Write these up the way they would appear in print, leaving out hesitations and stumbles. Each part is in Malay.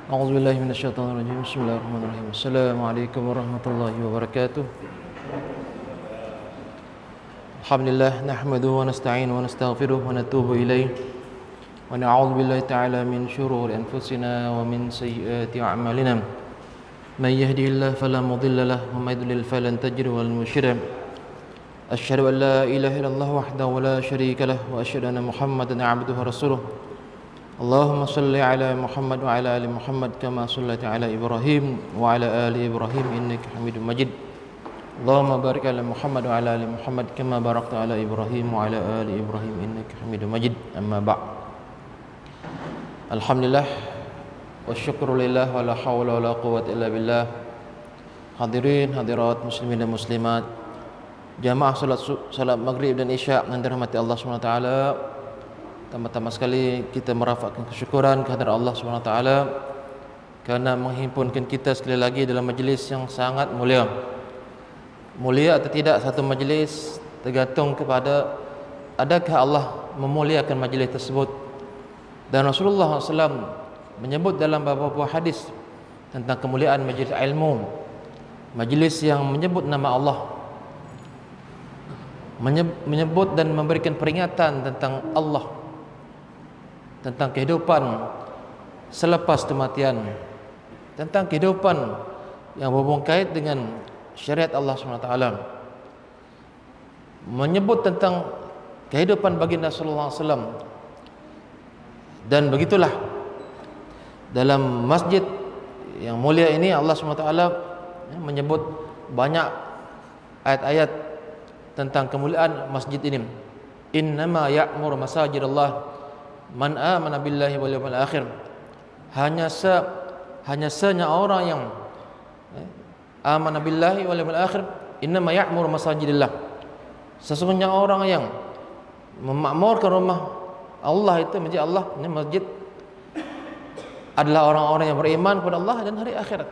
أعوذ بالله من الشيطان الرجيم. بسم الله الرحمن الرحيم. السلام عليكم ورحمة الله وبركاته. الحمد لله نحمده ونستعينه ونستغفره ونتوب إليه ونعوذ بالله تعالى من شرور أنفسنا ومن سيئات أعمالنا. من يهده الله فلا مضل له ومن يضلل فلن تجد له مرشدا. أشهد أن لا إله إلا الله وحده لا شريك له وأشهد أن محمدا عبده ورسوله. اللهم صل على محمد وعلى آل محمد كما صليت على إبراهيم وعلى آل إبراهيم إنك حميد مجيد. اللهم بارك على محمد وعلى آل محمد كما باركت على إبراهيم وعلى آل إبراهيم إنك حميد مجيد. أما بعد. Alhamdulillah والشكر لله ولا حول ولا قوة إلا بالله. Hadirin hadirat muslimin dan muslimat, jamaah salat maghrib dan isya yang dirahmati Allah SWT. Pertama-tama sekali kita merafakkan kesyukuran kehadirat Allah SWT kerana menghimpunkan kita sekali lagi dalam majlis yang sangat mulia. Mulia atau tidak satu majlis tergantung kepada adakah Allah memuliakan majlis tersebut. Dan Rasulullah SAW menyebut dalam beberapa hadis tentang kemuliaan majlis ilmu, majlis yang menyebut nama Allah, menyebut dan memberikan peringatan tentang Allah, tentang kehidupan selepas kematian, tentang kehidupan yang berhubung kait dengan syariat Allah SWT, menyebut tentang kehidupan baginda sallallahu alaihi wasallam. Dan begitulah dalam masjid yang mulia ini Allah SWT menyebut banyak ayat-ayat tentang kemuliaan masjid ini. Innama ya'mur masajidallah man amana billahi wal yawmil akhir. Hanya senya orang yang amana billahi wal yawmil akhir, innama ya'mur masajidillah. Sesungguhnya orang yang memakmurkan rumah Allah itu masjid Allah, ini masjid adalah orang-orang yang beriman kepada Allah dan hari akhirat.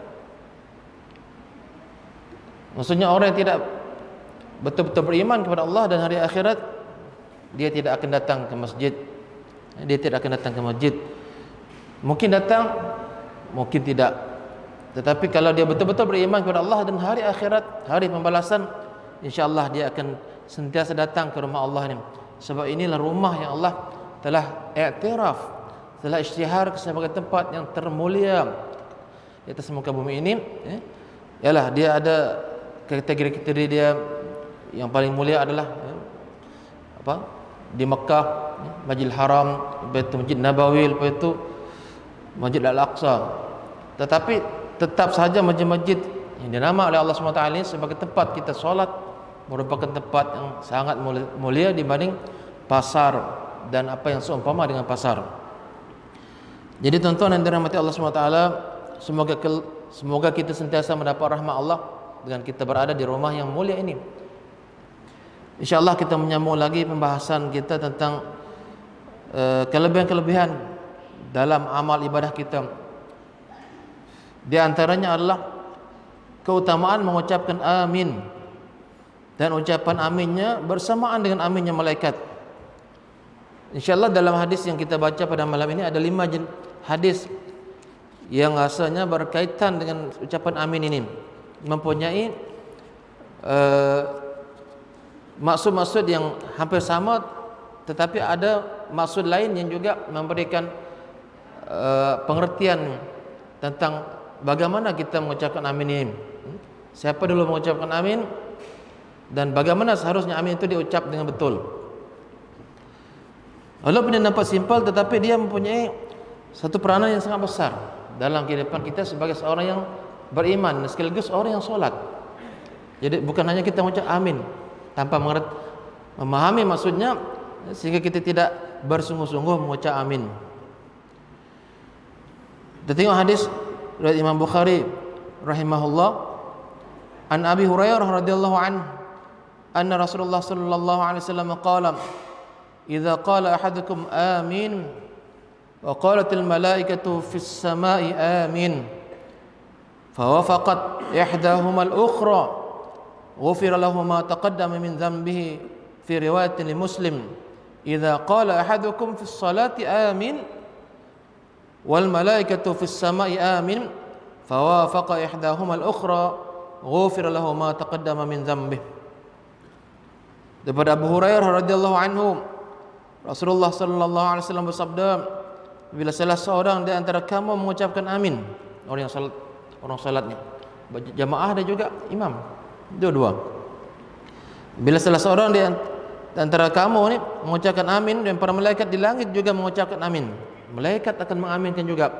Maksudnya orang yang tidak betul-betul beriman kepada Allah dan hari akhirat, dia tidak akan datang ke masjid. Dia tidak akan datang ke masjid. Mungkin datang, mungkin tidak. Tetapi kalau dia betul-betul beriman kepada Allah dan hari akhirat, hari pembalasan, insya-Allah dia akan sentiasa datang ke rumah Allah ini. Sebab inilah rumah yang Allah telah iktiraf, telah isytihar sebagai tempat yang termulia di atas muka bumi ini. Ialah dia ada kategori-kategori dia. Yang paling mulia adalah di Mekah, Masjidil Haram, Masjid Nabawi, lepas itu Masjid Al-Aqsa. Tetapi tetap saja masjid-masjid yang dinamakan oleh Allah SWT ini sebagai tempat kita solat merupakan tempat yang sangat mulia dibanding pasar dan apa yang seumpama dengan pasar. Jadi tuan-tuan yang dirahmati Allah SWT, semoga kita sentiasa mendapat rahmat Allah dengan kita berada di rumah yang mulia ini. InsyaAllah kita menyambung lagi pembahasan kita tentang kelebihan-kelebihan dalam amal ibadah kita. Di antaranya adalah keutamaan mengucapkan amin, dan ucapan aminnya bersamaan dengan aminnya malaikat. InsyaAllah dalam hadis yang kita baca pada malam ini ada 5 hadis yang rasanya berkaitan dengan ucapan amin ini, mempunyai maksud-maksud yang hampir sama, tetapi ada maksud lain yang juga memberikan pengertian tentang bagaimana kita mengucapkan amin ini. Siapa dulu mengucapkan amin dan bagaimana seharusnya amin itu diucap dengan betul. Walaupun dia nampak simpel, tetapi dia mempunyai satu peranan yang sangat besar dalam kehidupan kita sebagai seorang yang beriman dan sekaligus orang yang solat. Jadi bukan hanya kita mengucap amin tanpa memahami maksudnya, sehingga kita tidak bersungguh-sungguh mengucap amin. Kita tengok hadis riwayat Imam Bukhari rahimahullah, an Abi Hurairah radhiyallahu anhu anna Rasulullah sallallahu alaihi wasallam qala idza qala ahadukum amin wa qalatil malaikatu fis samai amin fawafaqat ihdahuma al-ukhra ghufira lahu ma taqaddama min dhanbihi fi riwayatin li Muslim idza qala ahadukum fis salati amin wal malaikatu fis sama'i amin fawafaqa ihdahuma al-ukhra ghufira lahu ma taqaddama min dhanbih. Daripada Abu Hurairah radhiyallahu anhu, Rasulullah sallallahu alaihi wasallam bersabda, bila salah seorang di antara kamu mengucapkan amin, orang salatnya jamaah dan juga imam, dua-dua. Bila salah seorang di antara kamu ni mengucapkan amin dan para malaikat di langit juga mengucapkan amin, malaikat akan mengaminkan juga.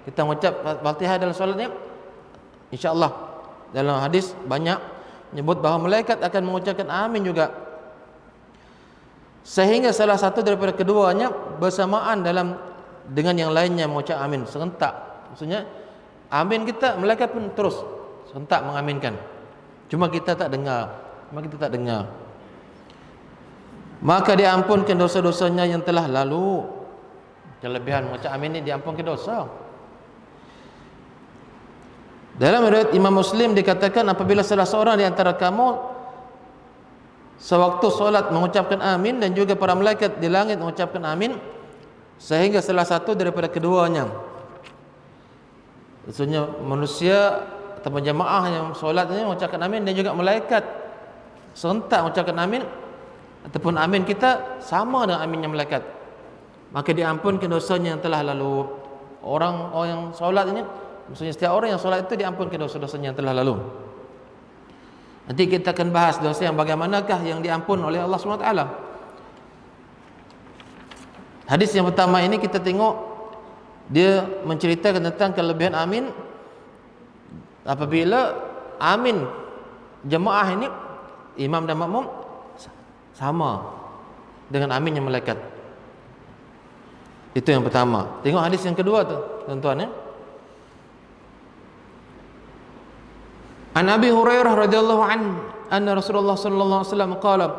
Kita mengucap Fatihah dalam solat ni, insya-Allah dalam hadis banyak menyebut bahawa malaikat akan mengucapkan amin juga. Sehingga salah satu daripada keduanya bersamaan dengan yang lainnya mengucap amin serentak. Maksudnya amin kita, malaikat pun terus serentak mengaminkan. Cuma kita tak dengar. Maka diampunkan dosa-dosanya yang telah lalu. Kelebihan mengucap amin ini diampunkan dosa. Dalam riwayat Imam Muslim dikatakan, apabila salah seorang di antara kamu sewaktu solat mengucapkan amin dan juga para malaikat di langit mengucapkan amin, sehingga salah satu daripada keduanya, maksudnya manusia atau jemaah yang solat ini mengucapkan amin dan juga malaikat serentak mengucapkan amin, ataupun amin kita sama dengan aminnya malaikat, maka diampunkan dosanya yang telah lalu. Orang yang solat ini, maksudnya setiap orang yang solat itu diampunkan dosa-dosanya yang telah lalu. Nanti kita akan bahas dosa yang bagaimanakah yang diampun oleh Allah SWT. Hadis yang pertama ini kita tengok, dia menceritakan tentang kelebihan amin apabila amin jemaah ini, imam dan makmum, sama dengan amin yang malaikat. Itu yang pertama. Tengok hadis yang kedua tu, tuan-tuan ya. An Abi Hurairah radhiyallahu anhu anna Rasulullah sallallahu alaihi wasallam qala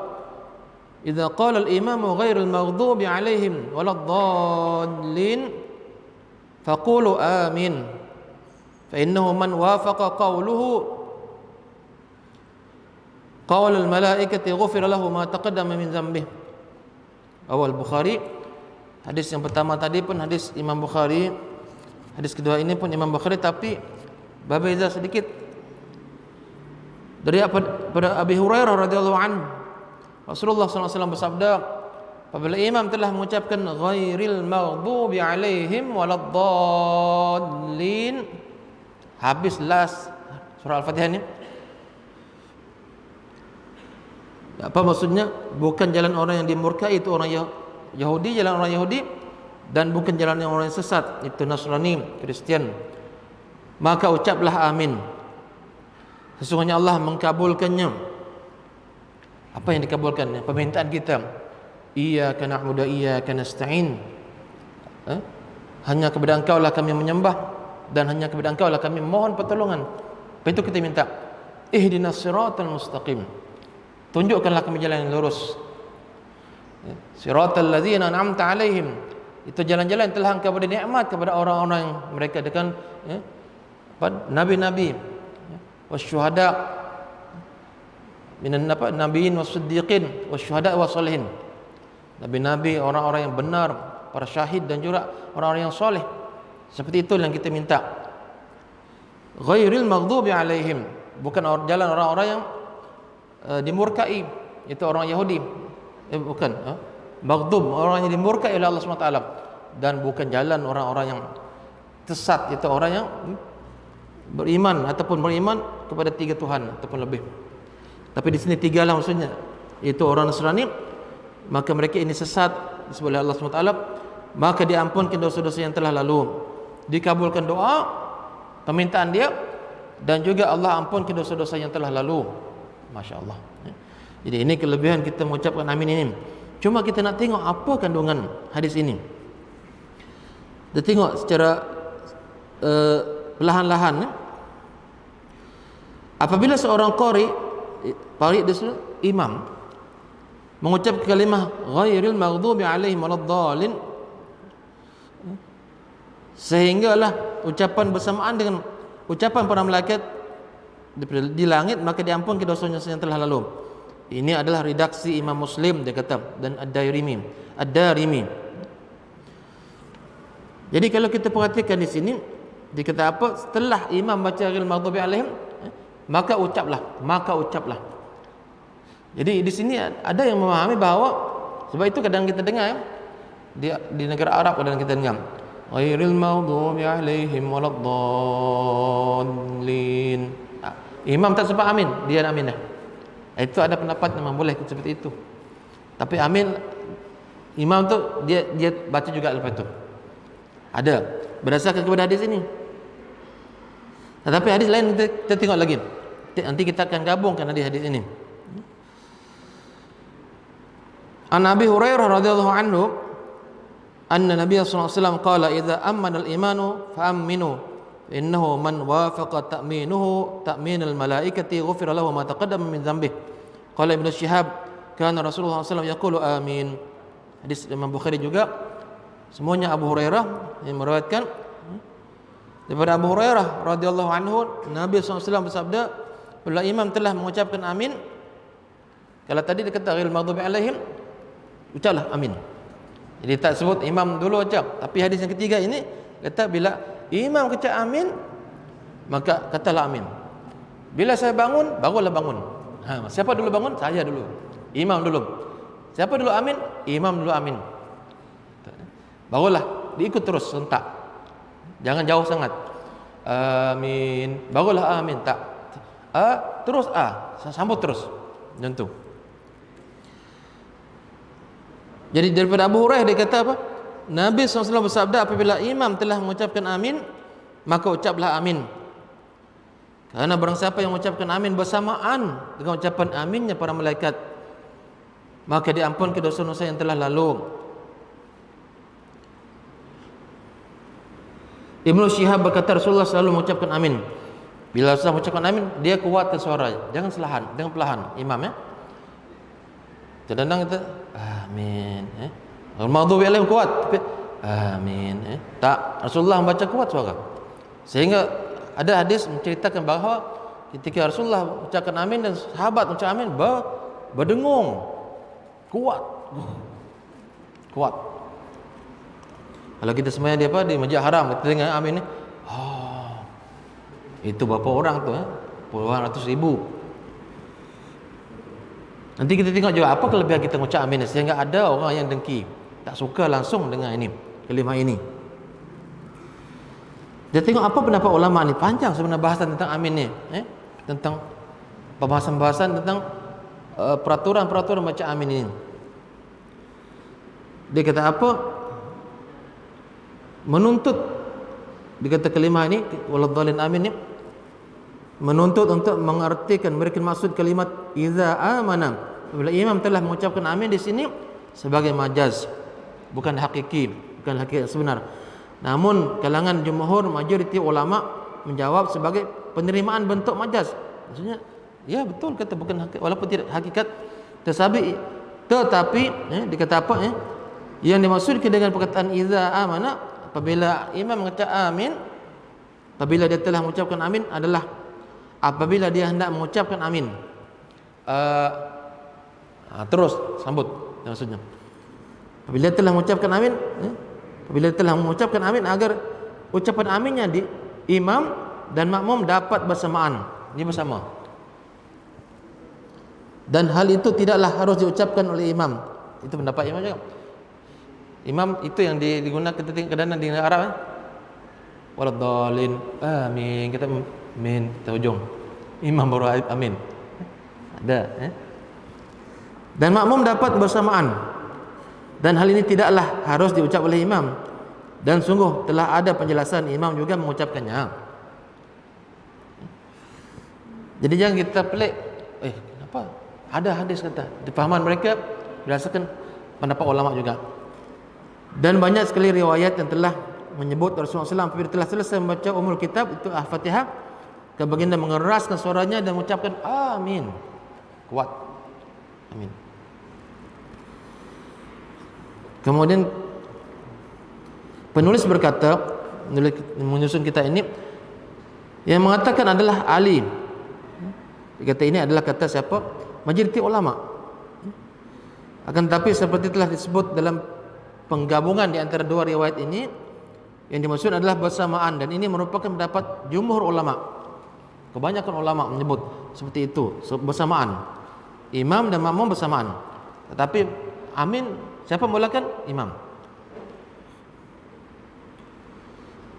idza qala al-imamu ghairil maghdubi alaihim waladdallin faqulu amin fa innahu man wafaqa qawluhu qawla al-malaikati ghufira lahu ma taqaddama min dhanbihi. Awal Bukhari. Hadis yang pertama tadi pun hadis Imam Bukhari, hadis kedua ini pun Imam Bukhari, tapi berbeza sedikit. Dari pada Abi Hurairah radhiyallahu anhu, Rasulullah SAW bersabda, apabila imam telah mengucapkan ghairil maghdubi alaihim waladdallin, habis last surah Al-Fatihah ni. Apa maksudnya? Bukan jalan orang yang dimurkai, itu orang Yahudi, jalan orang Yahudi, dan bukan jalan yang orang yang sesat, itu Nasrani, Kristian. Maka ucaplah amin. Sesungguhnya Allah mengkabulkannya. Apa yang dikabulkan? Permintaan kita. Iyyaka na'budu wa iyyaka nasta'in. Hanya kepada Engkau lah kami menyembah dan hanya kepada Engkau lah kami mohon pertolongan. Apa itu kita minta? Ihdinas siratal mustaqim. Tunjukkanlah kami jalan yang lurus. Siratal ladzina an'amta alaihim. Itu jalan-jalan yang telah Engkau beri nikmat kepada orang-orang yang mereka dengan nabi-nabi, wasyuhada minan nabiyyin wasiddiqin wasyuhada wasalihin. Nabi-nabi, orang-orang yang benar, para syahid dan juga orang-orang yang soleh. Seperti itu yang kita minta. Ghairil maghdubi alaihim, bukan jalan orang-orang yang dimurkai, itu orang Yahudi. Bukan maghdub, orang yang dimurkai oleh Allah SWT, dan bukan jalan orang-orang yang sesat, itu orang yang beriman ataupun beriman kepada tiga Tuhan ataupun lebih. Tapi di sini tiga lah maksudnya, itu orang Nasrani, maka mereka ini sesat disebut oleh Allah SWT, maka diampunkan dosa-dosa yang telah lalu, dikabulkan doa permintaan dia, dan juga Allah ampunkan dosa-dosa yang telah lalu. Masya Allah. Jadi ini kelebihan kita mengucapkan amin ini. Cuma kita nak tengok apa kandungan hadis ini. Kita tengok secara perlahan-lahan. Apabila seorang qari imam mengucap kalimah ghairil maghdubi alaihim waladdallin, sehinggalah ucapan bersamaan dengan ucapan para malaikat di langit, maka diampunkan dosanya yang telah lalu. Ini adalah redaksi Imam Muslim, dia kata, dan Ad-Darimi. Jadi kalau kita perhatikan di sini dikata apa? Setelah imam baca ghairil maghdubi alaihim, maka ucaplah. Jadi di sini ada yang memahami bahawa, sebab itu kadang kita dengar di negara Arab kadang kita dengar ghairil maghdubi alaihim waladdallin. Imam tak sebut amin, dia amin dah. Itu ada pendapat memang boleh seperti itu. Tapi amin imam tu dia baca juga lepas itu. Ada berdasarkan kepada hadis ini. Tetapi hadis lain kita tengok lagi. Nanti kita akan gabungkan hadis ini. An Abi Hurairah radhiyallahu anhu anna Nabiy sallallahu alaihi wasallam qala idza amana al-imanu fa'aminu innahu man wafaqa ta'minuhu ta'minal malaikati ghufira lahu ma taqaddama min dhanbihi. Qala Ibnu Syihab kana Rasulullah sallallahu alaihi wasallam yaqulu amin. Hadis Imam Bukhari juga, semuanya Abu Hurairah yang meriwayatkan. Daripada Abu Hurairah radhiyallahu anhu, Nabi SAW bersabda, bila imam telah mengucapkan amin, kalau tadi dia kata ghairil maghdubi alaihim, ucaplah amin. Jadi tak sebut imam dulu ucap. Tapi hadis yang ketiga ini kata bila imam ucap amin, maka katalah amin. Bila saya bangun, barulah bangun. Siapa dulu bangun? Saya dulu. Imam dulu. Siapa dulu amin? Imam dulu amin. Barulah diikut terus sentak. Jangan jauh sangat. Amin. Barulah amin. Tak. Terus sambut terus. Macam tu. Jadi daripada Abu Hurairah dia kata apa? Nabi SAW bersabda, apabila imam telah mengucapkan amin, maka ucaplah amin. Karena barang siapa yang mengucapkan amin bersamaan dengan ucapan aminnya para malaikat, maka diampunkan dosa-dosa yang telah lalu. Ibnu Syihab berkata Rasulullah selalu mengucapkan amin. Bila Rasulullah mengucapkan amin, dia kuatkan suara, jangan selahan, dengan perlahan imam ya. Kadang-kadang kita amin al-maghdubi alaihim kuat, tapi amin tak, Rasulullah membaca kuat suara. Sehingga ada hadis menceritakan bahawa ketika Rasulullah ucapkan amin dan sahabat ucap amin berdengung kuat. Kalau kita semuanya di Masjid Haram, kita dengar amin ni, itu berapa orang tu puluhan ratus ribu. Nanti kita tengok juga apa kelebihan kita mengucap amin, sehingga ada orang yang dengki, tak suka langsung dengan ini kalimah ini. Dia tengok apa pendapat ulama ni, panjang sebenarnya bahasan tentang amin ni, tentang pembahasan tentang peraturan-peraturan baca amin ini. Dia kata apa? Menuntut, dia kata kalimah ini waladhdallin amin ni menuntut untuk mengartikan, memberikan maksud kalimat idza amana. Bila imam telah mengucapkan amin di sini sebagai majaz, bukan hakiki, bukan hakikat sebenar. Namun kalangan jumhur majoriti ulama menjawab sebagai penerimaan bentuk majaz. Maksudnya ya betul kata bukan hakikat, walaupun tidak hakikat tetapi dikata apa yang dimaksudkan dengan perkataan idza amana, apabila imam mengucap amin, apabila dia telah mengucapkan amin adalah apabila dia hendak mengucapkan amin terus sambut, maksudnya apabila dia telah mengucapkan amin apabila dia telah mengucapkan amin, agar ucapan aminnya di imam dan makmum dapat bersamaan, dia bersama. Dan hal itu tidaklah harus diucapkan oleh imam. Itu pendapat imam juga. Imam itu yang digunakan kadang-kadang di Arab waladhdallin amin, kita amin kita ujung, imam baru amin ada dan makmum dapat bersamaan, dan hal ini tidaklah harus diucap oleh imam, dan sungguh telah ada penjelasan imam juga mengucapkannya. Jadi jangan kita pelik, kenapa ada hadis kata, di pahaman mereka berdasarkan pendapat ulama juga. Dan banyak sekali riwayat yang telah menyebut Rasulullah SAW apabila telah selesai membaca umul kitab itu Al-Fatihah, ke baginda mengeraskan suaranya dan mengucapkan amin kuat, amin. Kemudian penulis berkata, menyusun kita ini, yang mengatakan adalah Ali. Dia kata ini adalah kata siapa? Majoriti ulama. Akan tetapi seperti telah disebut dalam penggabungan di antara dua riwayat ini, Yang dimaksud adalah bersamaan, dan ini merupakan pendapat jumhur ulama. Kebanyakan ulama menyebut seperti itu, bersamaan. Imam dan makmum bersamaan. Tetapi amin siapa mulakan? Imam.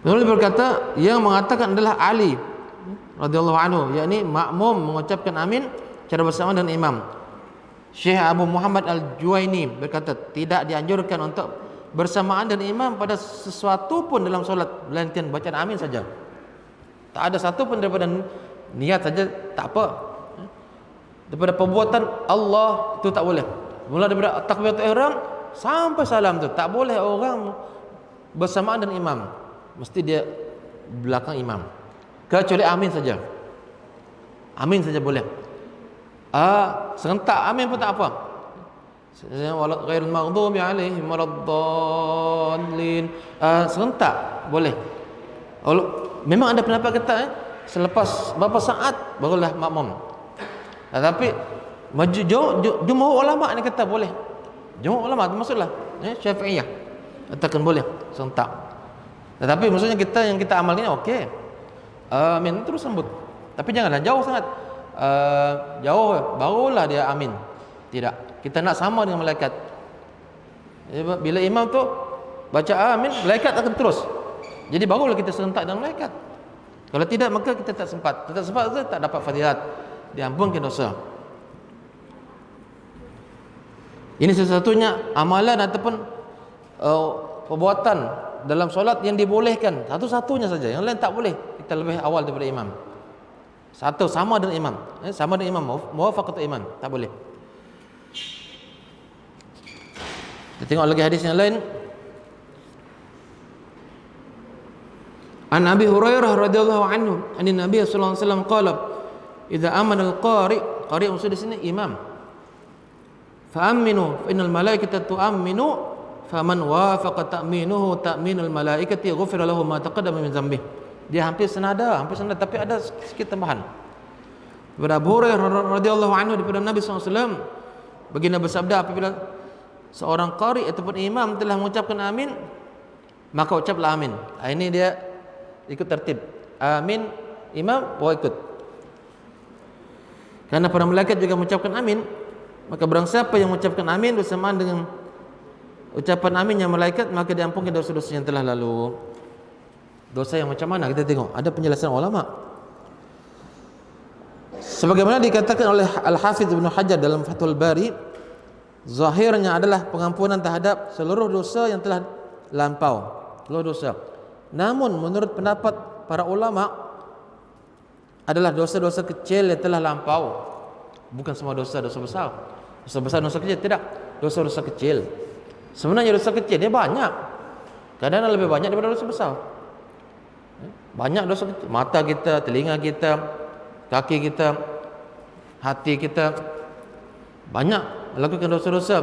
Lalu berkata yang mengatakan adalah Ali radhiyallahu anhu, yakni makmum mengucapkan amin secara bersamaan dengan imam. Syekh Abu Muhammad Al-Juwaini berkata tidak dianjurkan untuk bersamaan dengan imam pada sesuatu pun dalam solat, melainkan bacaan amin saja. Tak ada satu pun daripada niat saja tak apa. Daripada perbuatan Allah itu tak boleh. Mula daripada takbiratul ihram sampai salam tu tak boleh orang bersamaan dengan imam. Mesti dia belakang imam. Kecuali amin saja. Amin saja boleh. Serentak amin pun tak apa. Ghairil maghdubi alaihim waladdallin. Serentak boleh. Memang ada pendapat kata selepas berapa saat barulah makmum. Tetapi jumhur ulama ni kata boleh. Jumhur ulama maksudlah Syafi'iyah katakan boleh serentak. Tetapi maksudnya yang kita amalkan okey. Amin terus sambut. Tapi janganlah jauh sangat. Jauh barulah dia amin. Tidak. Kita nak sama dengan malaikat. Bila imam tu baca amin, malaikat akan terus. Jadi barulah kita serentak dengan malaikat. Kalau tidak maka kita tak sempat. Tak sempat tu tak dapat fadilat, diampunkan dosa. Ini satu-satunya amalan ataupun perbuatan dalam solat yang dibolehkan, satu-satunya saja. Yang lain tak boleh. Kita lebih awal daripada imam. Satu sama dengan imam, sama dengan imam, muwafaqatul imam, tak boleh. Kita tengok lagi hadis yang lain. An Abi Hurairah radhiyallahu anhu, an Nabi sallallahu alaihi wasallam qala, "Idza amana al-qari", qari maksud di sini imam. "Fa aminu, fa innal malaikata tu'minu, faman wafaqa ta'minuhu ta'minal malaikati ghufira lahu ma taqaddama min dhanbihi." Dia hampir senada tapi ada sedikit tambahan. Daripada Abu Hurairah radhiyallahu anhu daripada Nabi sallallahu alaihi wasallam, baginda bersabda, apabila seorang qari ataupun imam telah mengucapkan amin, maka ucaplah amin. Ini dia ikut tertib. Amin imam bawa ikut. Karena para malaikat juga mengucapkan amin, maka barang siapa yang mengucapkan amin bersamaan dengan ucapan aminnya malaikat, maka diampunkan dosa-dosa yang telah lalu. Dosa yang macam mana? Kita tengok. Ada penjelasan ulama. Sebagaimana dikatakan oleh Al-Hafidz Ibnu Hajar dalam Fathul Bari, zahirnya adalah pengampunan terhadap seluruh dosa yang telah lampau. Seluruh dosa. Namun menurut pendapat para ulama adalah dosa-dosa kecil yang telah lampau. Bukan semua dosa-dosa besar. Dosa besar, dosa kecil tidak. Dosa-dosa kecil. Sebenarnya dosa kecil dia banyak. Kadang-kadang lebih banyak daripada dosa besar. Banyak dosa kecil. Mata kita, telinga kita, kaki kita, hati kita, banyak melakukan dosa-dosa.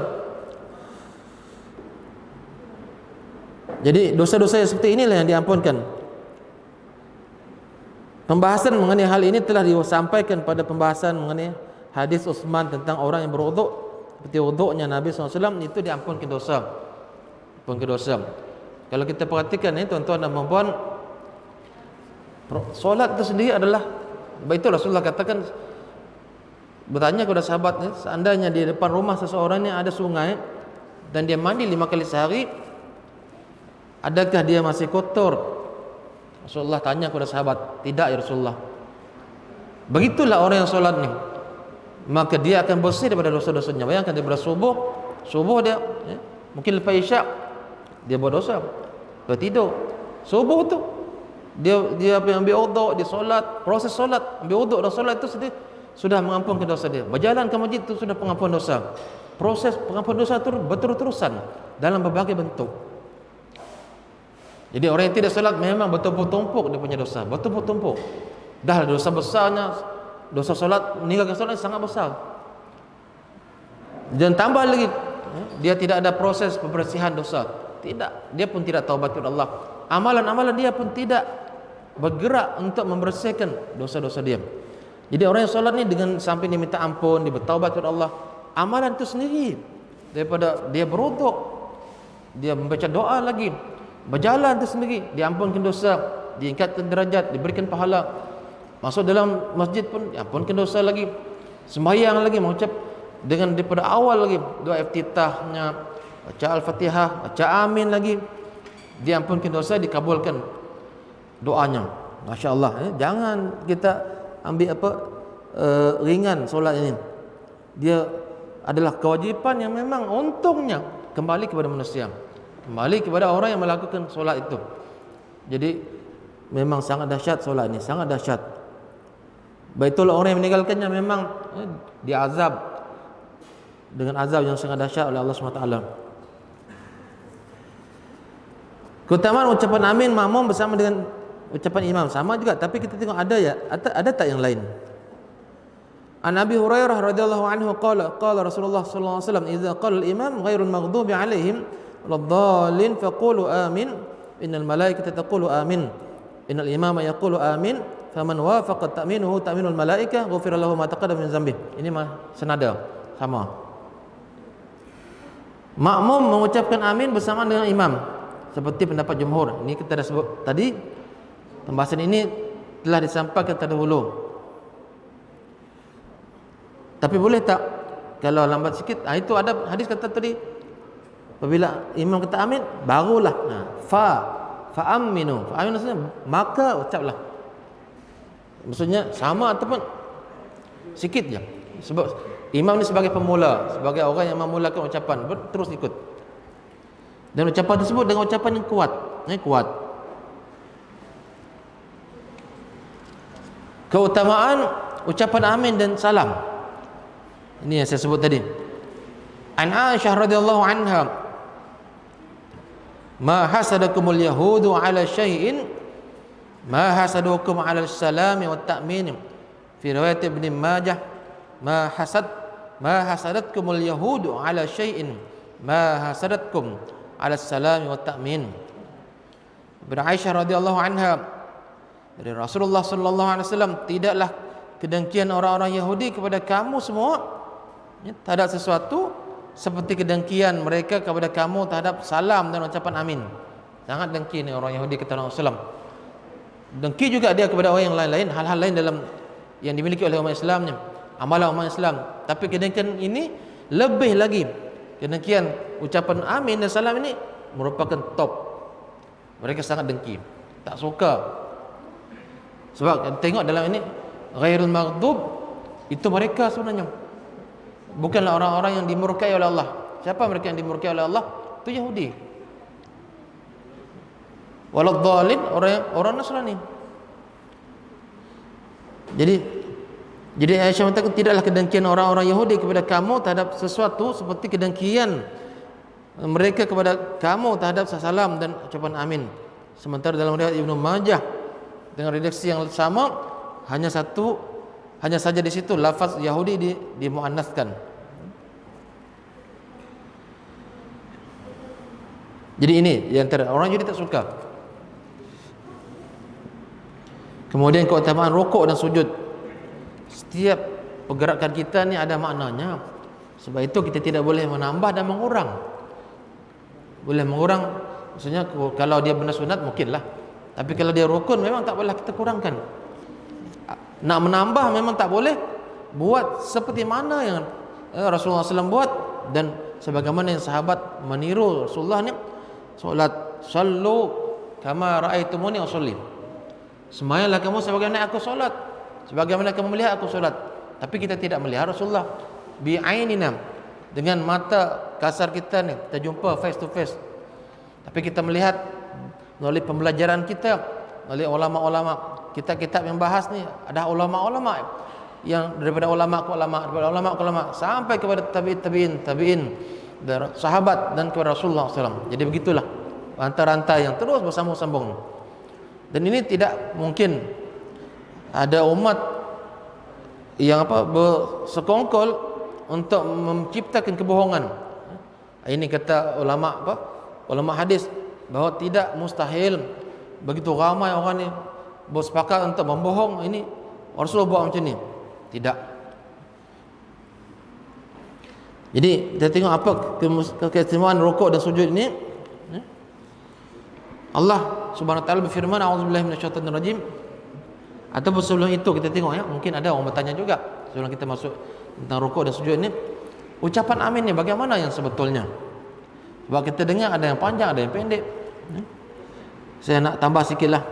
Jadi dosa-dosa yang seperti inilah yang diampunkan. Pembahasan mengenai hal ini telah disampaikan pada pembahasan mengenai hadis Utsman tentang orang yang berwuduk seperti wuduknya Nabi SAW, itu diampunkan dosa. Ampunkan dosa. Kalau kita perhatikan ini tuan-tuan dan puan-puan, solat itu sendiri adalah, itu Rasulullah katakan, bertanya kepada sahabat, seandainya di depan rumah seseorang yang ada sungai dan dia mandi 5 kali sehari, adakah dia masih kotor? Rasulullah tanya kepada sahabat, tidak ya Rasulullah. Begitulah orang yang solat ni, maka dia akan bersih daripada dosa-dosanya. Bayangkan daripada subuh dia mungkin lepas isyak dia buat dosa, lepas tidur subuh tu dia ambil wuduk, dia solat, proses solat, ambil wuduk dan solat itu sudah mengampunkan dosa dia. Berjalan ke masjid itu sudah pengampunan dosa. Proses pengampunan dosa itu berterus-terusan dalam berbagai bentuk. Jadi orang yang tidak solat memang bertumpuk-tumpuk dia punya dosa, bertumpuk-tumpuk. Dah dosa besarnya, dosa solat, meninggalkan solat sangat besar. Dan tambah lagi, dia tidak ada proses pembersihan dosa. Tidak, dia pun tidak taubat kepada Allah. Amalan-amalan dia pun tidak bergerak untuk membersihkan dosa-dosa dia. Jadi orang yang solat ni dengan sampai dia minta ampun, dia bertaubat kepada Allah, amalan itu sendiri daripada dia berwuduk, dia membaca doa lagi, berjalan tu sendiri, diampunkan dosa, diingkatkan derajat, diberikan pahala. Masuk dalam masjid pun diampunkan dosa lagi. Sembahyang lagi, mengucap dengan daripada awal lagi, doa iftitahnya, baca Al-Fatihah, baca amin lagi, diampunkan dosa, dikabulkan doanya. Masya-Allah, jangan kita ambil ringan solat ini. Dia adalah kewajipan yang memang untungnya kembali kepada manusia, kembali kepada orang yang melakukan solat itu. Jadi memang sangat dahsyat solat ini, sangat dahsyat. Baitulah orang yang meninggalkannya memang diazab dengan azab yang sangat dahsyat oleh Allah SWT. Keutamaan ucapan amin makmum bersama dengan ucapan imam sama juga, tapi kita tengok ada tak yang lain. An Abi Hurairah radhiyallahu anhu qala Rasulullah sallallahu alaihi wasallam idza qala al-imam ghairul maghdubi alaihim waladdallin faqulu amin innal malaikata taqulu amin innal imama yaqulu amin faman wafaqa ta'minuhu ta'minul malaikah ghufira lahu ma taqaddama min dzambi. Ini senada sama. Makmum mengucapkan amin bersama dengan imam seperti pendapat jumhur. Ini kita dah sebut tadi, pembahasan ini telah disampaikan terdahulu. Tapi boleh tak kalau lambat sikit? Itu ada hadis kata tadi, apabila imam kata amin barulah fa'aminu. Fa'aminu maksudnya maka ucaplah. Maksudnya sama ataupun sikit je. Sebab imam ni sebagai pemula, sebagai orang yang memulakan ucapan, terus ikut. Dan ucapan tersebut dengan ucapan yang kuat. Kuat. Keutamaan ucapan amin dan salam. Ini yang saya sebut tadi. An Aisyah radhiyallahu anha, ma hasadakumul yahudu ala syai'in ma hasadukum ala salami wa ta'min. Fi riwayat Ibn Majah, ma hasadatkumul yahudu ala syai'in ma hasadatkum ala salami wa ta'min. Ibn Aisyah radhiyallahu anha, dari Rasulullah sallallahu alaihi wasallam, tidaklah kedengkian orang-orang Yahudi kepada kamu semua terhadap sesuatu seperti kedengkian mereka kepada kamu terhadap salam dan ucapan amin. Sangat dengki ni orang Yahudi kata Rasulullah. Dengki juga dia kepada orang yang lain-lain, hal-hal lain dalam yang dimiliki oleh umat Islam ni, amalan umat Islam. Tapi kedengkian ini lebih lagi. Kedengkian ucapan amin dan salam ini merupakan top. Mereka sangat dengki, tak suka. Sebab tengok dalam ini ghairul maghdub, itu mereka sebenarnya bukanlah orang-orang yang dimurkai oleh Allah. Siapa mereka yang dimurkai oleh Allah? Itu Yahudi. Waladdallin, orang Nasrani. Jadi Aisyah mengatakan tidaklah kedengkian orang-orang Yahudi kepada kamu terhadap sesuatu seperti kedengkian mereka kepada kamu terhadap salam dan ucapan amin. Sementara dalam riwayat Ibnu Majah dengan redaksi yang sama, hanya saja di situ lafaz Yahudi dimuannaskan. Jadi ini yang orang Yahudi tak suka. Kemudian keutamaan rukuk dan sujud. Setiap pergerakan kita ni ada maknanya. Sebab itu kita tidak boleh menambah dan mengurang. Boleh mengurang, maksudnya kalau dia benar sunat mungkinlah. Tapi kalau dia rukun memang tak boleh kita kurangkan. Nak menambah memang tak boleh. Buat seperti mana yang Rasulullah SAW buat, dan sebagaimana yang sahabat meniru Rasulullah ni, solat sallu kama raaitumuni usolli. Sembahyanglah kamu sebagaimana aku solat, sebagaimana kamu melihat aku solat. Tapi kita tidak melihat Rasulullah bi'ainina, dengan mata kasar kita ni, kita jumpa face to face. Tapi kita melihat melalui pembelajaran kita, melalui ulama-ulama, kitab-kitab yang bahas ni, ada ulama-ulama yang daripada ulama ke ulama sampai kepada tabi'in dari sahabat dan kepada Rasulullah SAW. Jadi begitulah rantai-rantai yang terus bersambung-sambung. Dan ini tidak mungkin ada umat yang bersekongkol untuk menciptakan kebohongan. Ini kata ulama hadis, bahawa tidak mustahil begitu ramai orang ni bersepakat untuk membohong. Ini Rasulullah buat macam ni. Tidak. Jadi kita tengok apa keistimewaan rukuk dan sujud ini. Allah Subhanahu wa taala berfirman, a'udzubillahi minasyaitonir rajim. Ataupun sebelum itu kita tengok ya, mungkin ada orang bertanya juga sebelum kita masuk tentang rukuk dan sujud ini, ucapan amin ni bagaimana yang sebetulnya? Sebab kita dengar ada yang panjang, ada yang pendek. Saya nak tambah sikitlah.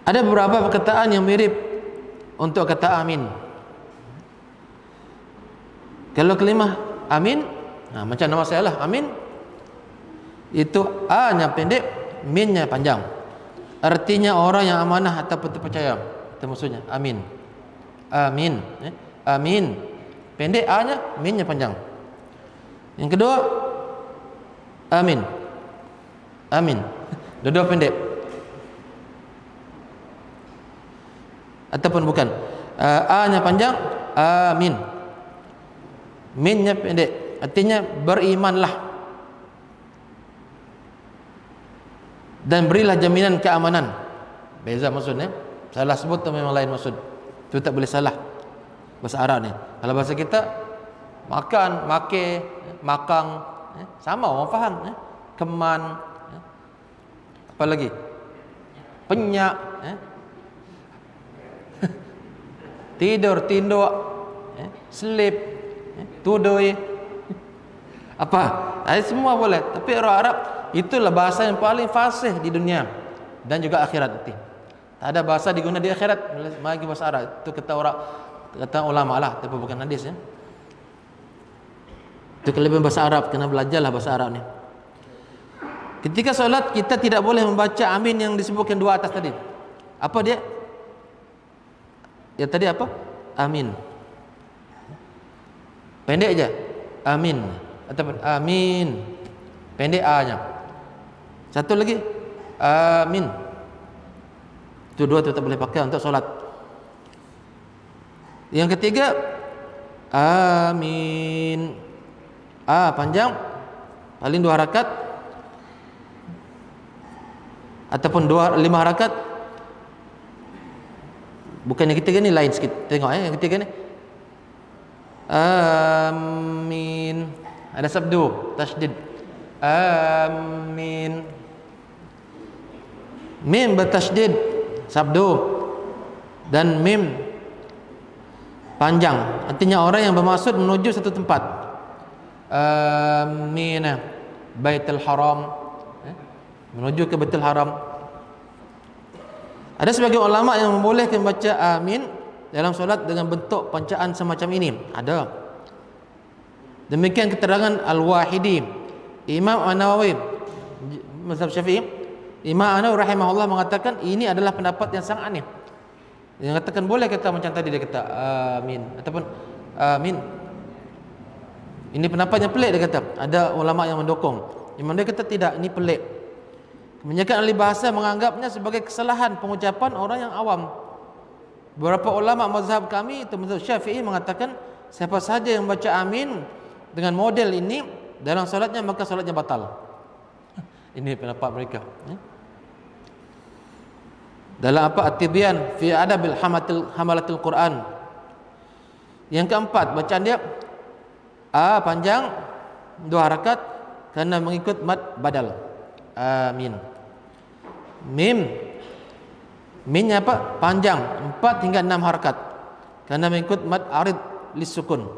Ada beberapa perkataan yang mirip untuk kata amin. Kalau kalimah amin, macam nama saya lah, amin, itu a-nya pendek, min-nya panjang. Artinya orang yang amanah ataupun terpercaya. Itu maksudnya amin. Amin. Amin. Pendek a-nya, min-nya panjang. Yang kedua, amin. Amin. Dua-dua pendek. Ataupun bukan. A-nya panjang, amin. Min-nya pendek. Artinya berimanlah. Dan berilah jaminan keamanan. Beza maksudnya. Salah sebut atau memang lain maksud. Itu tak boleh salah bahasa Arab ni. Kalau bahasa kita, makan, make, makang, sama orang faham. Keman, apa lagi? Penyak, tidur, tinduk, selip, tudui, apa? Semua boleh. Tapi orang Arab, itulah bahasa yang paling fasih di dunia dan juga akhirat nanti. Tak ada bahasa diguna di akhirat bagi bahasa Arab. Itu kata ulama lah, tapi bukan hadis ya. Itu kelebihan bahasa Arab, kena belajarlah bahasa Arab ni. Ketika solat kita tidak boleh membaca amin yang disebutkan dua atas tadi. Apa dia? Ya tadi apa? Amin. Pendek aja. Amin. Ataupun amin. Pendek a-nya. Satu lagi, amin. Itu dua tu tak boleh pakai untuk solat. Yang ketiga, amin. A panjang, paling 2 harakat, ataupun 5 harakat. Bukan yang ketiga ni, lain sikit. Tengok yang ketiga ni, amin. Ada sabdu, tasydid. Amin. Mim bertasydid, sabdu, dan mim panjang. Artinya orang yang bermaksud menuju satu tempat. Amin. Baitul Haram, menuju ke Baitul Haram. Ada sebagian ulama yang membolehkan baca amin dalam solat dengan bentuk pancaan semacam ini. Ada. Demikian keterangan Al-Wahidi, Imam An-Nawawi, mazhab Syafi'i. Imam An-Nawawi rahimahullah mengatakan ini adalah pendapat yang sangat aneh. Yang katakan boleh kata macam tadi, dia kata amin ataupun amin. Ini pendapat yang pelik, dia kata. Ada ulama yang mendukung. Imam dia kata tidak, ini pelik. Kebanyakan ahli bahasa menganggapnya sebagai kesalahan pengucapan orang yang awam. Beberapa ulama mazhab kami, itu mazhab Syafi'i, mengatakan siapa saja yang baca amin dengan model ini dalam solatnya, maka solatnya batal. Ini pendapat mereka. Dalam apa? At-Tibyan fi adabil hamalatil Quran. Yang keempat, bacaan dia a panjang 2 harakat kerana mengikut mad badal. Amin. Mim, minnya apa? Panjang 4 hingga 6 harakat kerana mengikut mad arid lisukun.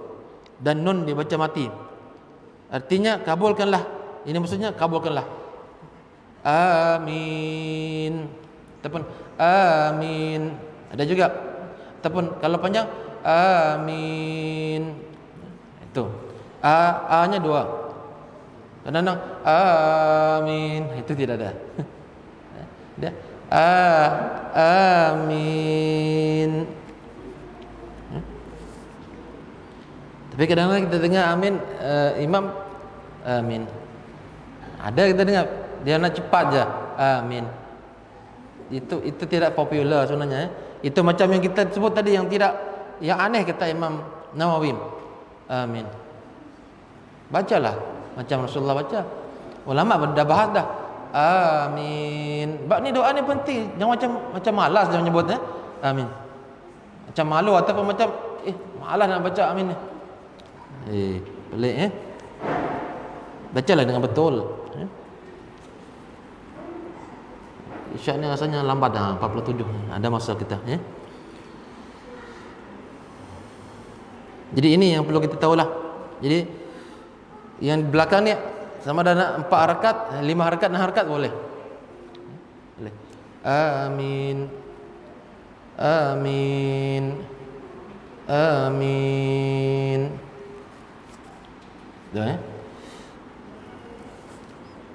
Dan nun dibaca mati. Artinya kabulkanlah. Ini maksudnya kabulkanlah. Amin. Ataupun amin. Ada juga. Ataupun kalau panjang amin. Itu. A-nya 2. Kadang-kadang amin. Itu tidak ada. Dia amin. Tapi kadang-kadang kita dengar amin, imam amin. Ada kita dengar dia nak cepat je amin. Itu tidak popular sebenarnya. Itu macam yang kita sebut tadi, yang tidak, yang aneh kata Imam Nawawi. Amin. Bacalah macam Rasulullah baca. Ulama dah bahas dah. Amin. Sebab ni doa ni penting. Jangan macam malas jangan nyebutnya. Amin. Macam malu ataupun macam malas nak baca amin ni. Pelik Bacalah dengan betul. Isyak ni rasanya lambat 47. Ada masa kita ya. Jadi ini yang perlu kita tahulah. Jadi yang belakang ni sama ada nak 4 rakaat, 5 rakaat, 6 rakaat boleh. Boleh. Amin. Amin. Amin. Dah ya.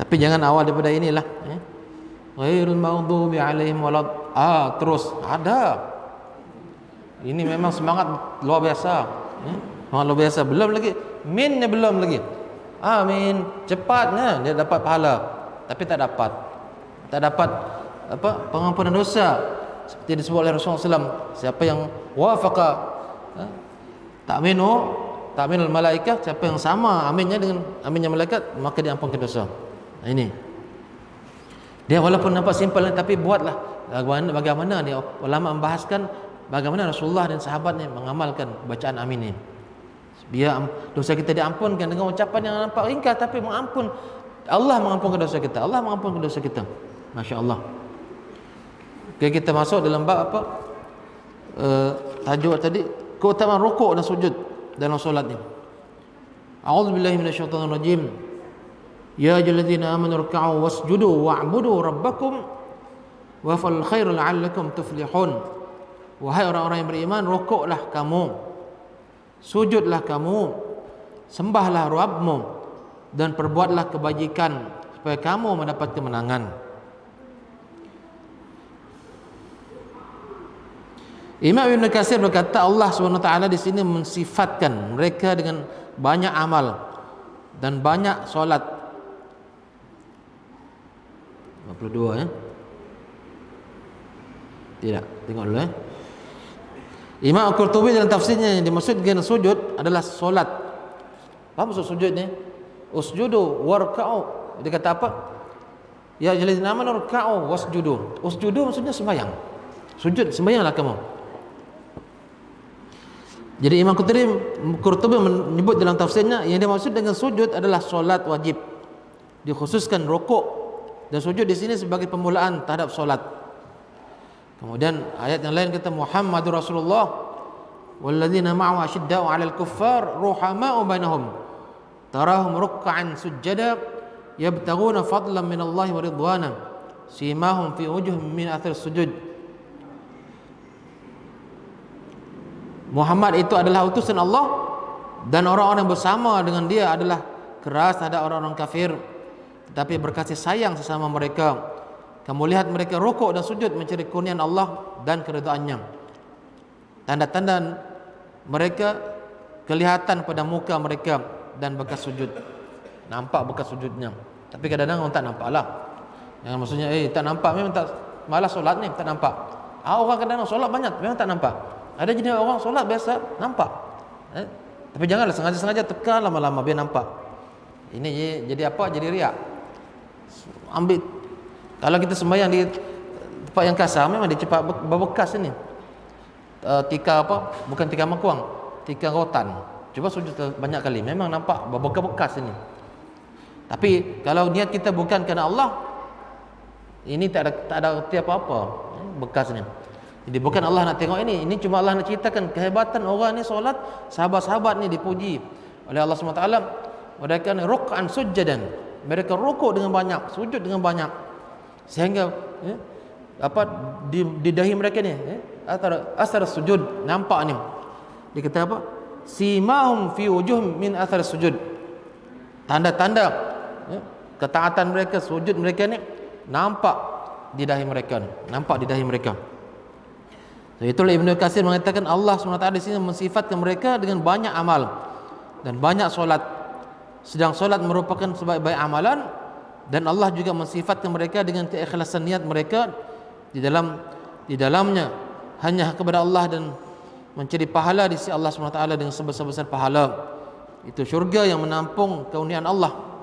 Tapi jangan awal daripada inilah ya. Ghairul maghdubi alaihim walad. Terus ada. Ini memang semangat luar biasa ya. Semangat luar biasa. Belum lagi minnya belum lagi. Amin. Cepatnya dia dapat pahala. Tapi tak dapat pengampunan dosa. Seperti disebut oleh Rasulullah SAW, siapa yang wafaqa ta'minul malaikah, siapa yang sama aminnya dengan aminnya malaikat, maka diampunkan dosa. Nah, ini dia walaupun nampak simpel tapi buatlah. Bagaimana dia ulama membahaskan bagaimana Rasulullah dan sahabatnya mengamalkan bacaan amin ini, biar dosa kita diampunkan dengan ucapan yang nampak ringkas tapi mengampun. Allah mengampunkan dosa kita, Allah mengampunkan dosa kita. Masya Allah. Okay, kita masuk dalam bab apa? Tajuk tadi, keutamaan rukuk dan sujud dalam solat ni. A'udzubillahi minasyaitonir rajim. Ya ayyuhallazina amanu ruk'u wasjudu wa'budu rabbakum waf'alul khaira la'allakum tuflihun. Wahai orang-orang yang beriman, rukuklah kamu, sujudlah kamu, sembahlah Rabbmu, dan perbuatlah kebajikan supaya kamu mendapat kemenangan. Imam Ibn Katsir berkata, Allah SWT di sini mensifatkan mereka dengan banyak amal dan banyak solat. 52 ya. Tidak, tengok dulu ya. Imam Al-Qurtubi dalam tafsirnya yang dimaksud dengan sujud adalah solat. Apa maksud sujud ni? Usjudu warka'u. Dia kata apa? Ya ayyuhallazina amanu ruk'u wasjudu. Usjudu maksudnya sembahyang. Sujud, sembahyanglah kamu. Jadi Imam Qurtubi menyebut dalam tafsirnya yang dimaksud dengan sujud adalah solat wajib. Dikhususkan rukuk dan sujud di sini sebagai permulaan terhadap solat. Kemudian ayat yang lain kata Muhammadur Rasulullah walladzina ma'ahu asyidda'u 'alal kuffar ruhama'u bainahum tarahum ruk'an sujada yabtaghuna fadlan minallahi wa ridwana simahum fi wujuhihim min athar sujud. Muhammad itu adalah utusan Allah dan orang-orang bersama dengan dia adalah keras terhadap orang-orang kafir tetapi berkasih sayang sesama mereka. Kamu lihat mereka rukuk dan sujud mencari kurniaan Allah dan keridhaannya. Tanda-tanda mereka kelihatan pada muka mereka dan bekas sujud. Nampak bekas sujudnya. Tapi kadang-kadang orang tak nampak lah. Yang maksudnya tak nampak, memang tak, malas solat ni tak nampak. Orang kadang-kadang solat banyak memang tak nampak. Ada jenis orang solat biasa nampak. Tapi janganlah sengaja-sengaja tekan lama-lama biar nampak. Ini jadi apa? Jadi riak. Ambil, kalau kita sembahyang di tempat yang kasar memang dia cepat berbekas ini. Tikar apa? Bukan tikar makuang, tikar rotan. Cuba sujud banyak kali memang nampak berbekas-bekas ini. Tapi kalau niat kita bukan kerana Allah, ini tak ada arti apa-apa bekas ni. Jadi bukan Allah nak tengok ini cuma Allah nak ceritakan kehebatan orang ni solat, sahabat-sahabat ni dipuji oleh Allah SWT. Mereka ni ruk'an sujjadan, mereka rukuk dengan banyak, sujud dengan banyak, sehingga di dahi mereka ni asar sujud nampak ni. Dia kata apa? Simahum fi wujuh min athar sujud. Tanda-tanda ketaatan mereka, sujud mereka ni nampak di dahi mereka ni, nampak di dahi mereka. So, itulah Ibnu Katsir mengatakan Allah SWT di sini mensifatkan mereka dengan banyak amal dan banyak solat. Sedang solat merupakan sebaik-baik amalan dan Allah juga mensifatkan mereka dengan keikhlasan niat mereka di dalamnya hanya kepada Allah dan mencari pahala di sisi Allah SWT dengan sebesar-besar pahala. Itu syurga yang menampung keuniaan Allah,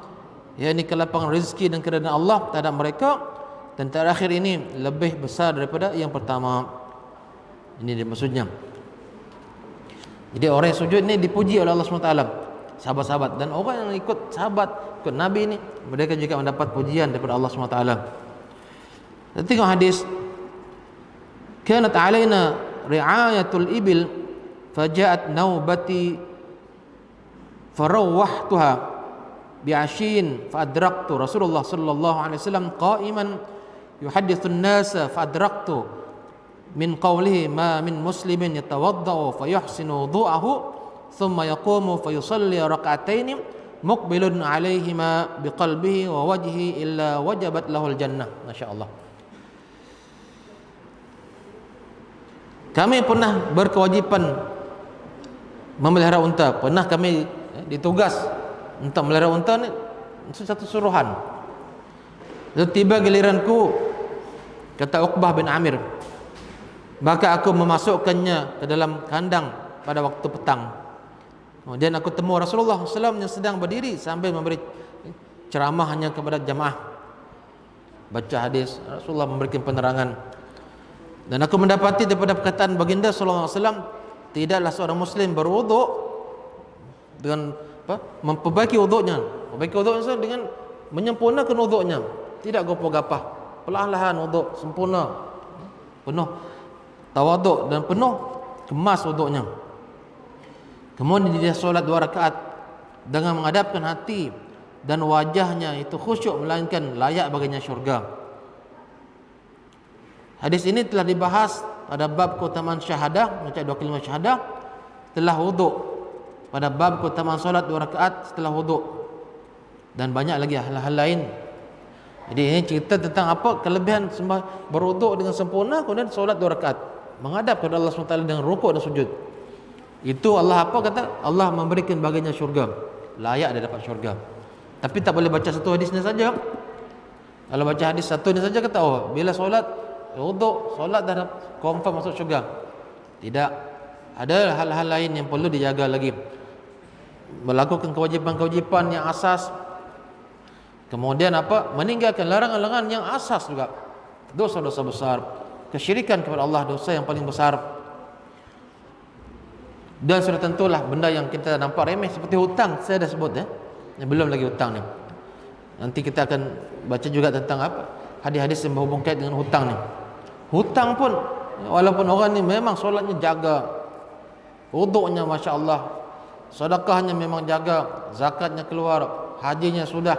yakni kelapangan rezeki dan keredaan Allah terhadap mereka, dan terakhir ini lebih besar daripada yang pertama. Ini dia maksudnya. Jadi orang yang sujud ni dipuji oleh Allah SWT, sahabat-sahabat, dan orang yang ikut sahabat, ikut Nabi ni, mereka juga mendapat pujian daripada Allah SWT. Kita tengok hadis, kanat alaina ri'ayatul ibil faja'at naubati farawwahtuha bi'ashin fadraktu Rasulullah sallallahu alaihi wasallam qa'iman yuhaddithu an-nasa fadraktu min qawlihi ma min muslimin yatawaddau fayuhsinu wudu'ahu thumma yaqumu fayusalli rak'ataini muqbilun alaihima biqalbihi wa wajhihi illa wajabat lahul jannah. Masyaallah. Kami pernah berkewajipan memelihara unta. Pernah kami ditugas untuk memelihara unta ni, satu suruhan. Lalu tiba giliranku, kata Uqbah bin Amir, maka aku memasukkannya ke dalam kandang pada waktu petang. Kemudian aku temu Rasulullah SAW yang sedang berdiri sambil memberi ceramah hanya kepada jamaah, baca hadis. Rasulullah memberikan penerangan. Dan aku mendapati daripada perkataan baginda sallallahu alaihi wasallam, tidaklah seorang muslim berwuduk dengan memperbaiki wuduknya. Memperbaiki wuduknya dengan menyempurnakan wuduknya. Tidak gopoh-gapah, perlahan-lahan wuduk sempurna, penuh tawaduk dan penuh kemas wuduknya. Kemudian dia solat 2 rakaat dengan menghadapkan hati dan wajahnya itu khusyuk, melainkan layak baginya syurga. Hadis ini telah dibahas pada bab keutamaan syahadah, mengucap 2 kalimat syahadah setelah wuduk, pada bab keutamaan solat 2 rakaat setelah wuduk, dan banyak lagi hal-hal lain. Jadi ini cerita tentang apa kelebihan berwuduk dengan sempurna, kemudian solat 2 rakaat menghadap kepada Allah SWT dengan rukuk dan sujud. Itu Allah apa kata? Allah memberikan baginya syurga, layak dia dapat syurga. Tapi tak boleh baca satu hadis ni saja. Kalau baca hadis satu ni saja kata, oh bila solat wuduk, solat dah confirm masuk syurga. Tidak. Ada hal-hal lain yang perlu dijaga lagi. Melakukan kewajipan-kewajipan yang asas. Kemudian apa? Meninggalkan larangan-larangan yang asas juga. Dosa-dosa besar. Kesyirikan kepada Allah, dosa yang paling besar. Dan sudah tentulah benda yang kita nampak remeh seperti hutang. Saya dah sebut belum lagi hutang ni. Nanti kita akan baca juga tentang apa? Hadis-hadis yang berhubung kait dengan hutang ni. Hutang pun, walaupun orang ni memang solatnya jaga, wuduknya masya-Allah, sedekahnya memang jaga, zakatnya keluar, hajinya sudah,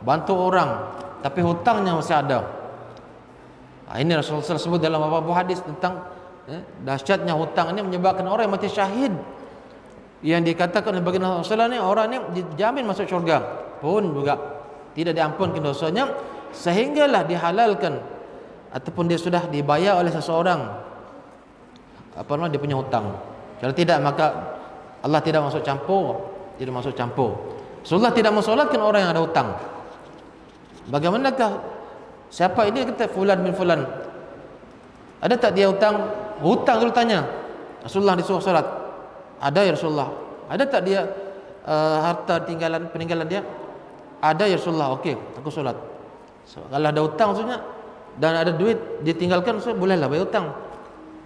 bantu orang, tapi hutangnya masih ada. Ini Rasulullah SAW sebut dalam beberapa hadis tentang dahsyatnya hutang ini menyebabkan orang yang mati syahid. Yang dikatakan oleh baginda Rasulullah ni, orang ni dijamin masuk syurga, pun juga tidak diampunkan dosanya, sehinggalah dihalalkan ataupun dia sudah dibayar oleh seseorang dia punya hutang. Kalau tidak, maka Allah tidak masuk campur, tidak masuk campur. Rasulullah tidak mensolatkan orang yang ada hutang. Bagaimanakah siapa ini? Kata fulan bin fulan, ada tak dia hutang? Hutang dulu tanya. Rasulullah disuruh solat. Ada ya Rasulullah. Ada tak dia harta peninggalan dia? Ada ya Rasulullah. Okey, aku solat. So, kalau ada hutang maksudnya dan ada duit ditinggalkan, so bolehlah bayar hutang.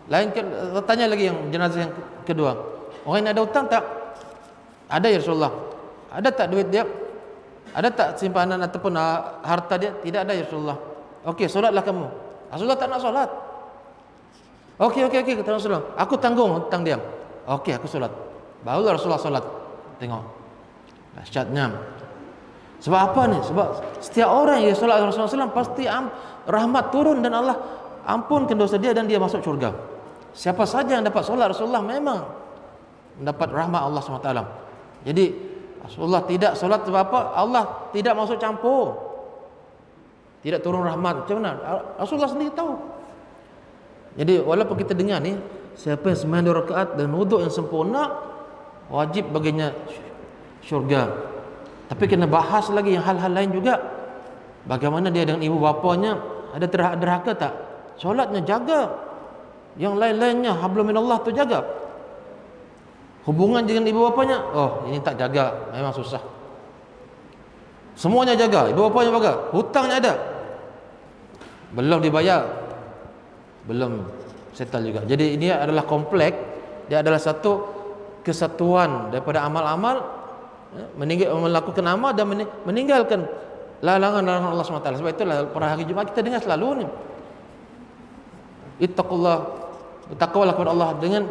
Lain kan tanya lagi yang jenazah yang kedua. Orang yang ada hutang tak? Ada ya Rasulullah. Ada tak duit dia? Ada tak simpanan ataupun harta dia? Tidak ada ya Rasulullah. Okey, solatlah kamu. Rasulullah tak nak solat. Okey kata Rasulullah, aku tanggung hutang dia. Okey, aku solat. Barulah Rasulullah solat. Tengok dahsyatnya. Sebab apa ni? Sebab setiap orang yang solat Rasulullah SAW pasti rahmat turun dan Allah ampunkan dosa dia dan dia masuk syurga. Siapa saja yang dapat solat Rasulullah memang mendapat rahmat Allah SWT. Jadi Rasulullah tidak solat sebab apa? Allah tidak masuk campur, tidak turun rahmat. Macam mana? Rasulullah sendiri tahu. Jadi walaupun kita dengar ni, siapa yang sembahyang 2 rakaat dan wuduk yang sempurna, wajib baginya syurga. Tapi kena bahas lagi yang hal-hal lain juga. Bagaimana dia dengan ibu bapanya? Ada derhaka tak? Solatnya jaga. Yang lain-lainnya hablum minallah tu jaga. Hubungan dengan ibu bapanya, oh ini tak jaga, memang susah. Semuanya jaga, ibu bapanya jaga. Hutangnya ada, belum dibayar, belum settle juga. Jadi ini adalah kompleks. Dia adalah satu kesatuan daripada amal-amal, melakukan amal dan meninggalkan larangan-larangan Allah SWT. Sebab itulah pada hari Jumaat kita dengar selalu ni, ittaqullah, bertakwalah kepada Allah dengan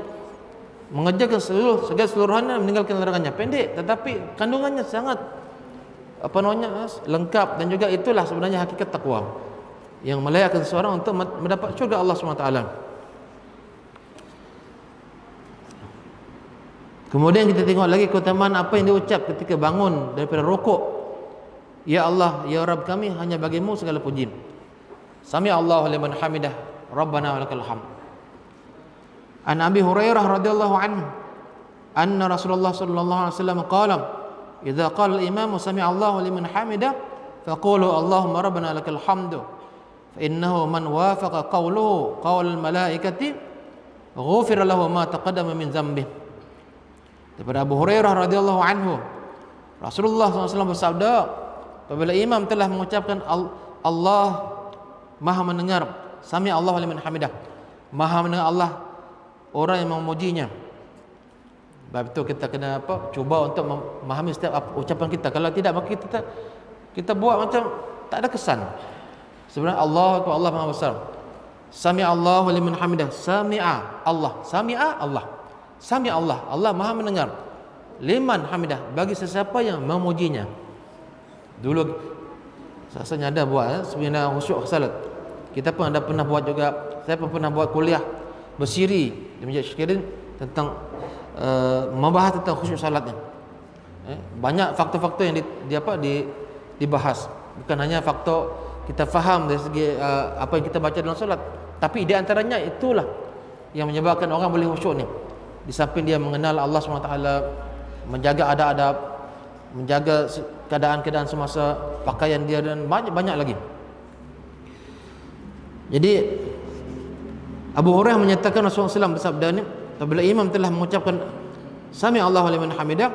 mengerjakan segala seluruhannya, meninggalkan larangannya. Pendek tetapi kandungannya sangat lengkap, dan juga itulah sebenarnya hakikat takwa yang melayakkan seseorang untuk mendapat syurga Allah SWT. Kemudian kita tengok lagi keutamaan apa yang diucap ketika bangun daripada rukuk. Ya Allah, ya Rabb kami, hanya bagimu segala puji. Sami Allahu liman hamidah, Rabbana walakal hamd. An Abi Hurairah radhiyallahu anhu anna Rasulullah sallallahu alaihi wasallam qala, idza qala al-imamu sami Allahu liman hamidah faqulu Allahumma rabbana lakal hamdu, fa innahu man wafaqa qawluhu qawl al-malaikati ghufira lahu ma taqaddama min dhanbihi. Daripada Abu Hurairah radhiyallahu anhu, Rasulullah SAW bersabda, apabila imam telah mengucapkan Allah Maha mendengar, sami Allahu liman hamidah, Maha mendengar Allah orang yang memujinya. Sebab itu kita kena cuba untuk memahami setiap ucapan kita. Kalau tidak, maka kita buat macam tak ada kesan. Sebenarnya Allah Maha besar. Sami Allahu liman hamidah, sami'a Allah, sami'a Allah, sami Allah, Allah Maha mendengar. Liman hamidah, bagi sesiapa yang memujinya. Dulu saya ada buat seminar khusyuk salat. Kita pun ada pernah buat juga. Saya pun pernah buat kuliah bersiri di Masjid Syikirin tentang membahas tentang khusyuk salatnya. Banyak faktor-faktor yang dibahas. Bukan hanya faktor kita faham dari segi apa yang kita baca dalam solat, tapi di antaranya itulah yang menyebabkan orang boleh khusyuk ni. Di samping dia mengenal Allah SWT, menjaga adab-adab, menjaga keadaan-keadaan semasa pakaian dia, dan banyak lagi. Jadi Abu Hurairah menyatakan Rasulullah SAW bersabda ni, apabila imam telah mengucapkan sami Allahu liman hamidah,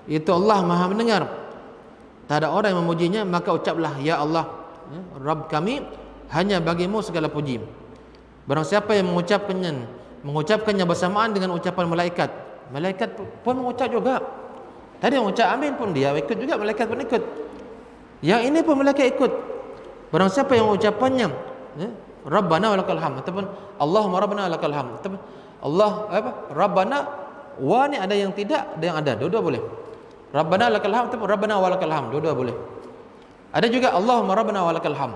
itu Allah Maha mendengar, tak ada orang yang memujinya, maka ucaplah ya Allah, Rabb kami, hanya bagimu segala puji. Barang siapa yang mengucapkannya bersamaan dengan ucapan malaikat, malaikat pun mengucap juga. Tadi yang mengucap amin pun dia ikut juga, malaikat pun ikut. Yang ini pun malaikat ikut. Barang siapa yang mengucapannya Rabbana walakal hamd, ataupun Allahumma Rabbana walakal hamd, ataupun Allah Rabbana, wa ni ada yang tidak, ada yang ada, dua-dua boleh. Rabbana lakal hamd ataupun Rabbana walakal hamd, dua-dua boleh. Ada juga Allahumma Rabbana walakal hamd.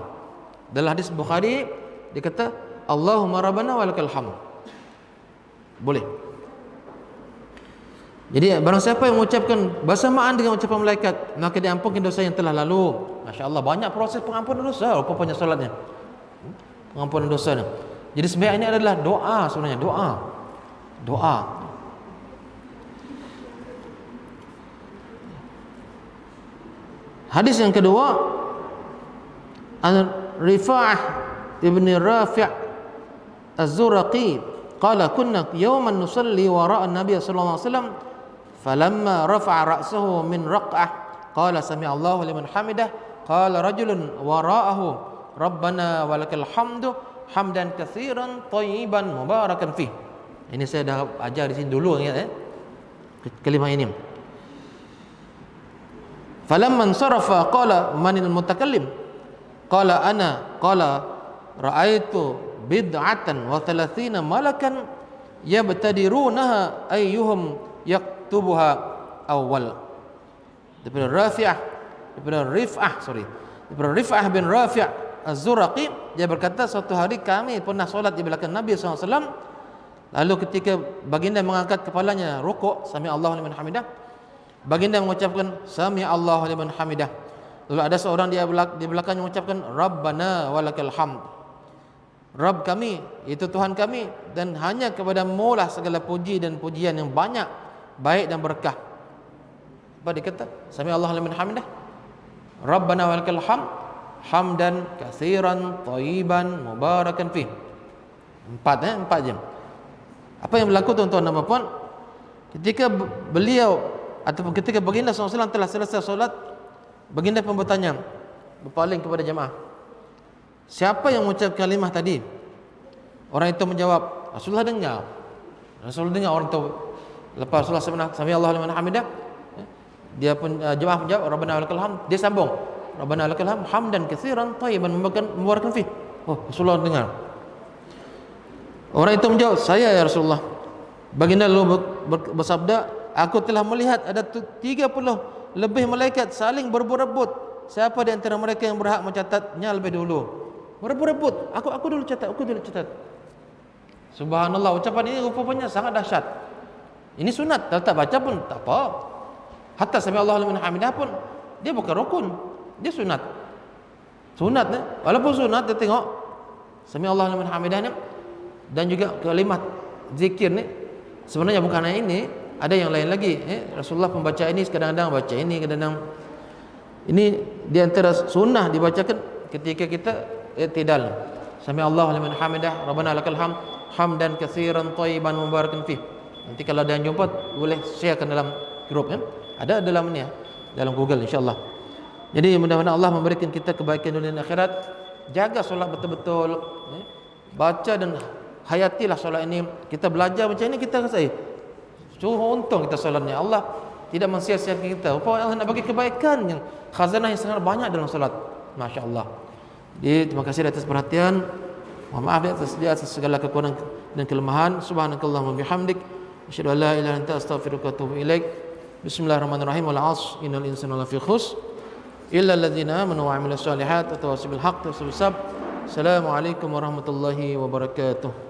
Dalam hadis Bukhari dikata Allahumma Rabbana walakal hamd, boleh. Jadi barang siapa yang mengucapkan bersamaan dengan ucapan malaikat, maka diampunkan dosa yang telah lalu. Masya-Allah, banyak proses pengampunan dosa rupanya solatnya. Pengampunan dosa ni. Jadi sebenarnya ini adalah doa, sebenarnya doa. Hadis yang kedua, Rifa'ah ibn Rafi' Az-Zuraqi qala kunna yawman nusalli wara'a an-nabiy sallallahu alaihi wasallam falamma rafa'a ra'sahu min raq'ah qala sami Allahu liman hamidah qala rajulun wara'ahu Rabbana walakal hamdu hamdan katsiran thayyiban mubarakan fih. Ini saya dah ajar di sini dulu, ingat kalimah ini. Falamman sarafa qala manil mutakallim qala ana qala ra'aitu bid'atan wa 30 malakan yabtadirunaha ayyuhum yaktubuha awwal. Daripada Rif'ah bin Rafi' Az-Zuraqi, dia berkata, suatu hari kami pernah solat di belakang Nabi SAW. Lalu ketika baginda mengangkat kepalanya rukuk, sami Allahu liman hamidah, baginda mengucapkan sami Allahu liman hamidah. Lalu ada seorang di belakangnya mengucapkan Rabbana walakal hamd, Rabb kami, itu Tuhan kami, dan hanya kepada-Mu lah segala puji dan pujian yang banyak, baik dan berkah. Apa dia kata? Sami Allahu liman hamidah, Rabbana walakal hamd, hamdan katsiran thayyiban mubarakan fih. Empat jam. Apa yang berlaku tuan-tuan dan puan? Ketika beliau ataupun ketika baginda SAW telah selesai solat, baginda pun bertanya, berpaling kepada jemaah, siapa yang mengucap kalimah tadi? Orang itu menjawab, Rasulullah dengar orang itu. Lepas Rasulullah sami Allahu liman hamidah, dia pun jemaah pun jawab Rabbana walakal hamd. Dia sambung, Rabbana lakal hamd hamdan katsiran thayyiban mubarakan fih. Oh, Rasulullah dengar. Orang itu menjawab, saya ya Rasulullah. Baginda lalu bersabda, aku telah melihat ada 30 lebih malaikat saling berebut-rebut siapa di antara mereka yang berhak mencatatnya lebih dulu. Berebut-rebut, aku dulu catat. Subhanallah, ucapan ini rupanya sangat dahsyat. Ini sunat, kalau tak baca pun tak apa. Hatta sami Allahu liman hamidah pun dia bukan rukun, dia sunat. Sunat ni, walaupun sunat dia tengok sami Allahu liman hamidah ni dan juga kalimat zikir ni sebenarnya bukan hanya ini, ada yang lain lagi. Rasulullah pembaca ini kadang-kadang baca ini, kadang-kadang ini di antara sunnah dibacakan ketika kita i'tidal. Sami Allahu liman hamidah, Rabbana lakal hamd hamdan katsiran thayyiban mubarakan fih. Nanti kalau ada yang jumpa boleh sharekan dalam grup ya. Ada dalam ni ya, dalam Google insya-Allah. Jadi mudah-mudahan Allah memberikan kita kebaikan dunia dan akhirat. Jaga solat betul-betul, baca dan hayatilah solat ini. Kita belajar macam ini, kita rasa untung kita solatnya. Allah tidak mensia-siakan kita. Rupanya Allah nak bagi kebaikan yang khazanah yang sangat banyak dalam solat. Masya-Allah. Jadi terima kasih atas perhatian. Mohon maaf atas segala kekurangan dan kelemahan. Subhanakallahumma bihamdik, asyhadu an la ilaha illa anta astaghfiruka wa atubu ilaik. Bismillahirrahmanirrahim. Wal 'asr innal insana lafi khusr illa alladzina amanu wa 'amilus solihat wa tawassaw bil haqq wa tawassaw bis sabr. Assalamualaikum warahmatullahi wabarakatuh.